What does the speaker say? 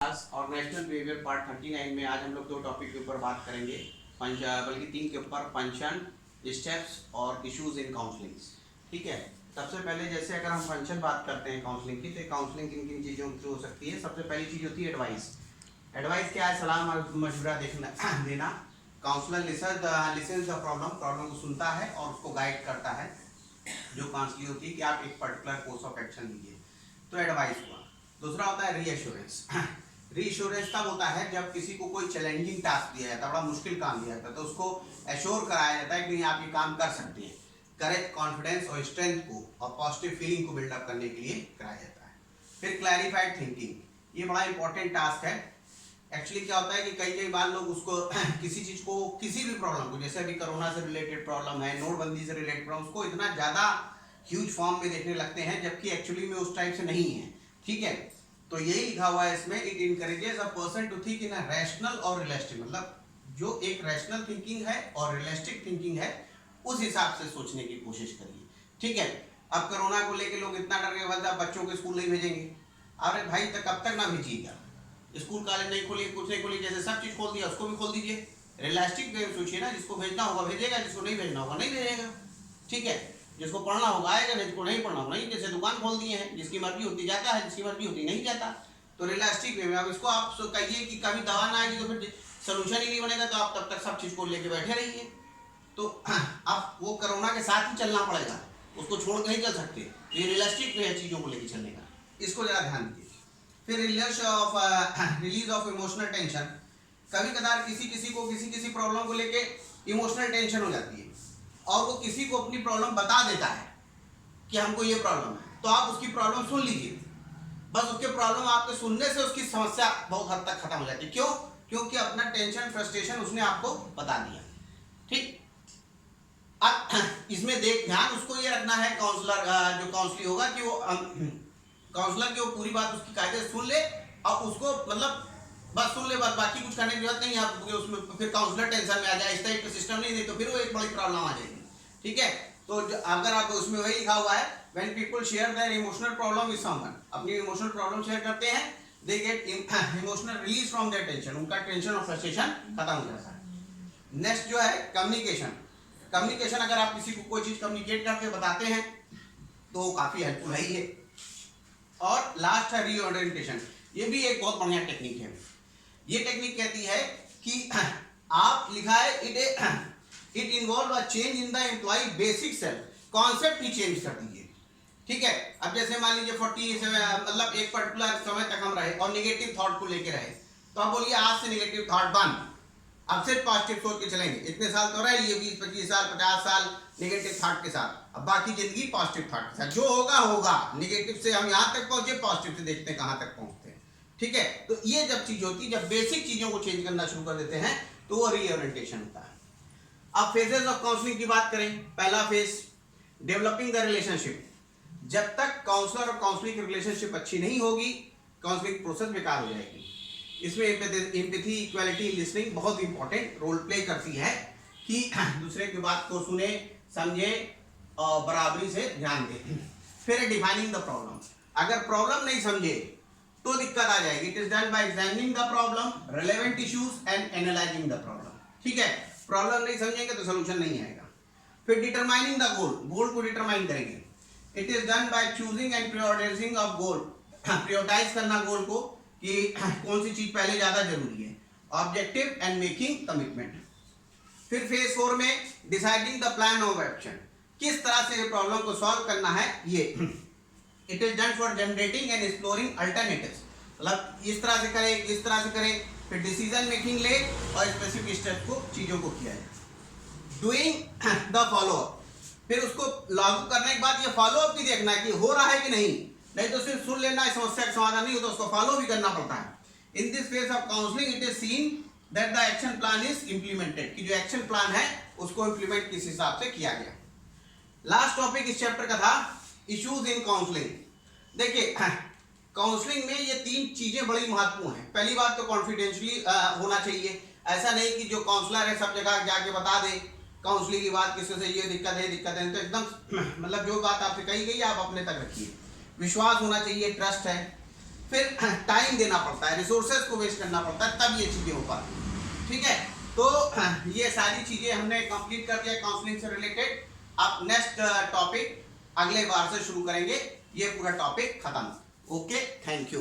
और national behaviour part 39 में आज हम लोग दो टॉपिक के ऊपर बात करेंगे, बल्कि तीन के ऊपर, फंक्शन, स्टेप्स और इश्यूज इन काउंसलिंग। ठीक है, सबसे पहले जैसे अगर हम फंक्शन बात करते हैं काउंसलिंग की, तो काउंसलिंग किन किन चीज़ों से हो सकती है। सबसे पहली चीज़ होती है एडवाइस। एडवाइस क्या है? सलाह मशवरा देना। काउंसलर लिसन्स द प्रॉब्लम को सुनता है और उसको गाइड करता है। जो काउंसलिंग होती है कि आप एक पर्टिकुलर कोर्स ऑफ एक्शन लीजिए, तो एडवाइस हुआ। दूसरा होता है रीअश्योरेंस। रीअश्योरेंस तब होता है जब किसी को कोई चैलेंजिंग टास्क दिया जाता है, बड़ा मुश्किल काम दिया जाता है, तो उसको एश्योर कराया जाता है कि आप ये काम कर सकते हैं। करेक्ट कॉन्फिडेंस और स्ट्रेंथ को और पॉजिटिव फीलिंग को बिल्डअप करने के लिए कराया जाता है। फिर क्लैरिफाइड थिंकिंग, ये बड़ा इंपॉर्टेंट टास्क है। एक्चुअली क्या होता है कि कई बार लोग उसको किसी चीज को, किसी भी प्रॉब्लम को, जैसे अभी कोरोना से रिलेटेड प्रॉब्लम है, नोटबंदी से रिलेटेड प्रॉब्लम, उसको इतना ज्यादा ह्यूज फॉर्म में देखने लगते हैं, जबकि एक्चुअली में उस टाइप से नहीं है। ठीक है, तो यही लिखा हुआ है इसमें, it encourages a person to think in a rational और रियलिस्टिक, मतलब जो एक रैशनल थिंकिंग है और रियलिस्टिक थिंकिंग है, उस हिसाब से सोचने की कोशिश करिए। ठीक है, अब कोरोना को लेके लोग इतना डर गए, मतलब बच्चों को स्कूल नहीं भेजेंगे। अरे भाई, तक कब तक ना भेजिएगा? स्कूल कॉलेज नहीं खोलिए, कुछ नहीं खोलिए, जैसे सब चीज खोल दिया उसको भी खोल दीजिए। रियलिस्टिक वे में सोचिए ना, जिसको भेजना होगा भेजेगा, जिसको नहीं भेजना होगा नहीं भेजेगा। ठीक है, जिसको पढ़ना होगा आएगा, जिसको नहीं पढ़ना होगा नहीं। जैसे दुकान खोल दिए हैं, जिसकी मर्जी होती जाता है, जिसकी मर्जी होती नहीं जाता। तो रियलिस्टिक वे में अब इसको आप कहिए कि कभी दवा ना आएगी तो फिर सोल्यूशन ही नहीं बनेगा, तो आप तब तक सब चीज को लेके बैठे रहिए। तो अब वो कोरोना के साथ ही चलना पड़ेगा, उसको छोड़ के नहीं चल सकते। ये रियलिस्टिक वे है चीजों को लेकर चलने का, इसको जरा ध्यान दीजिए। फिर रिलीज ऑफ इमोशनल टेंशन। कभी कदार किसी को किसी प्रॉब्लम को लेके इमोशनल टेंशन हो जाती है और वो किसी को अपनी प्रॉब्लम बता देता है कि हमको ये प्रॉब्लम है, तो आप उसकी प्रॉब्लम सुन लीजिए। बस उसके प्रॉब्लम आपके सुनने से उसकी समस्या बहुत हद तक खत्म हो जाती है। क्यों? क्योंकि अपना टेंशन, फ्रस्ट्रेशन उसने आपको बता दिया। ठीक, अब इसमें ध्यान उसको ये रखना है, काउंसलर जो काउंसलिंग होगा, कि वो काउंसलर की वो पूरी बात उसकी कायदे से सुन ले और उसको मतलब बस सुन ले, बस बाकी कुछ करने की जरूरत नहीं है आपको। उसमें फिर काउंसलर टेंशन में आ जाए, इस टाइप का सिस्टम नहीं दे तो फिर वो एक बड़ी प्रॉब्लम आ जाएगी। ठीक है, तो अगर आप उसमें वही लिखा हुआ है, when people share their emotional problem with someone, अपनी इमोशनल प्रॉब्लम शेयर करते हैं, they get emotional release from their tension, उनका टेंशन और फ्रस्ट्रेशन खत्म हो जाता है। नेक्स्ट जो है कम्युनिकेशन। कम्युनिकेशन, अगर आप किसी को कोई चीज कम्युनिकेट करके बताते हैं तो काफी हेल्पफुल है ये। और लास्ट है रीओरिएंटेशन, ये भी एक बहुत बढ़िया टेक्निक है। ये टेक्निक कहती है कि आप लिखा है it involve a change in the employ basic self, concept ही चेंज कर दीजिए। ठीक है, अब जैसे मान लीजिए 40 मतलब एक पर्टिकुलर समय तक हम रहे और निगेटिव थॉट को लेके रहे, तो आप बोलिए आज से निगेटिव थॉट बंद, अब सिर्फ पॉजिटिव सोच के चलेंगे। इतने साल तो रह लिए, 20-25 साल 50 साल निगेटिव थॉट के साथ, अब बाकी जिंदगी पॉजिटिव थॉट के साथ, जो होगा होगा। निगेटिव से हम यहाँ तक पहुंचे, पॉजिटिव से देखते हैं कहाँ तक पहुंचते हैं। ठीक है, तो ये जब चीज होती है, जब बेसिक चीजों को चेंज करना शुरू कर देते हैं, तो वो रीओरिएंटेशन होता है। अब फेजेस ऑफ काउंसलिंग की बात करें, पहला फेज डेवलपिंग द रिलेशनशिप। जब तक काउंसलर और काउंसलिंग की रिलेशनशिप अच्छी नहीं होगी, काउंसलिंग प्रोसेस बेकार हो जाएगी। इसमें एम्पैथी, इक्वालिटी, लिसनिंग बहुत इंपॉर्टेंट रोल प्ले करती है कि दूसरे की बात को सुने, समझे और बराबरी से ध्यान दें। फिर डिफाइनिंग द प्रॉब्लम, अगर प्रॉब्लम नहीं समझे तो दिक्कत आ जाएगी। It is done bye examining the problem, relevant issues and analysing the problem. ठीक है, प्रॉब्लम नहीं समझेंगे तो सोल्यूशन नहीं आएगा। फिर डिटरमाइनिंग द गोल, गोल को डिटरमाइन करेंगे। It is done by choosing and prioritising of goal, prioritise करना गोल को कि कौन सी चीज पहले ज्यादा जरूरी है। Objective and making commitment. फिर फेज 4 में deciding the plan of action, किस तरह से प्रॉब्लम को सॉल्व करना है ये। It is done for generating and exploring alternatives, मतलब इस तरह से करें, इस तरह से करें। फिर डिसीजन मेकिंग ले और स्पेसिफिक स्टेप को, चीजों को किया जाए। डूइंग द फॉलो अप, फिर उसको लागू करने के बाद ये फॉलो अप भी देखना है कि हो रहा है कि नहीं तो सिर्फ सुन लेना समस्या का समाधान नहीं होता, उसको फॉलो भी करना पड़ता है। In this phase of counselling it is seen that the action plan is implemented, कि जो एक्शन प्लान है उसको इंप्लीमेंट किस हिसाब से किया गया। लास्ट टॉपिक इस चैप्टर का था इश्यूज इन काउंसलिंग। देखिए, काउंसलिंग में ये 3 चीजें बड़ी महत्वपूर्ण हैं। पहली बात तो कॉन्फिडेंशियली होना चाहिए, ऐसा नहीं कि जो काउंसलर है सब जगह जाके बता दे काउंसलिंग की बात, किसी से ये दिक्कत है, तो एकदम मतलब जो बात आपसे कही गई आप अपने तक रखिए। विश्वास होना चाहिए, ट्रस्ट है। फिर टाइम देना पड़ता है, रिसोर्सेज को वेस्ट करना पड़ता है, तब ये चीजें हो पाती हैं। ठीक है, तो ये सारी चीजें हमने कंप्लीट कर दिया काउंसलिंग से रिलेटेड। अब नेक्स्ट टॉपिक अगले बार से शुरू करेंगे, ये पूरा टॉपिक खत्म। Okay, thank you.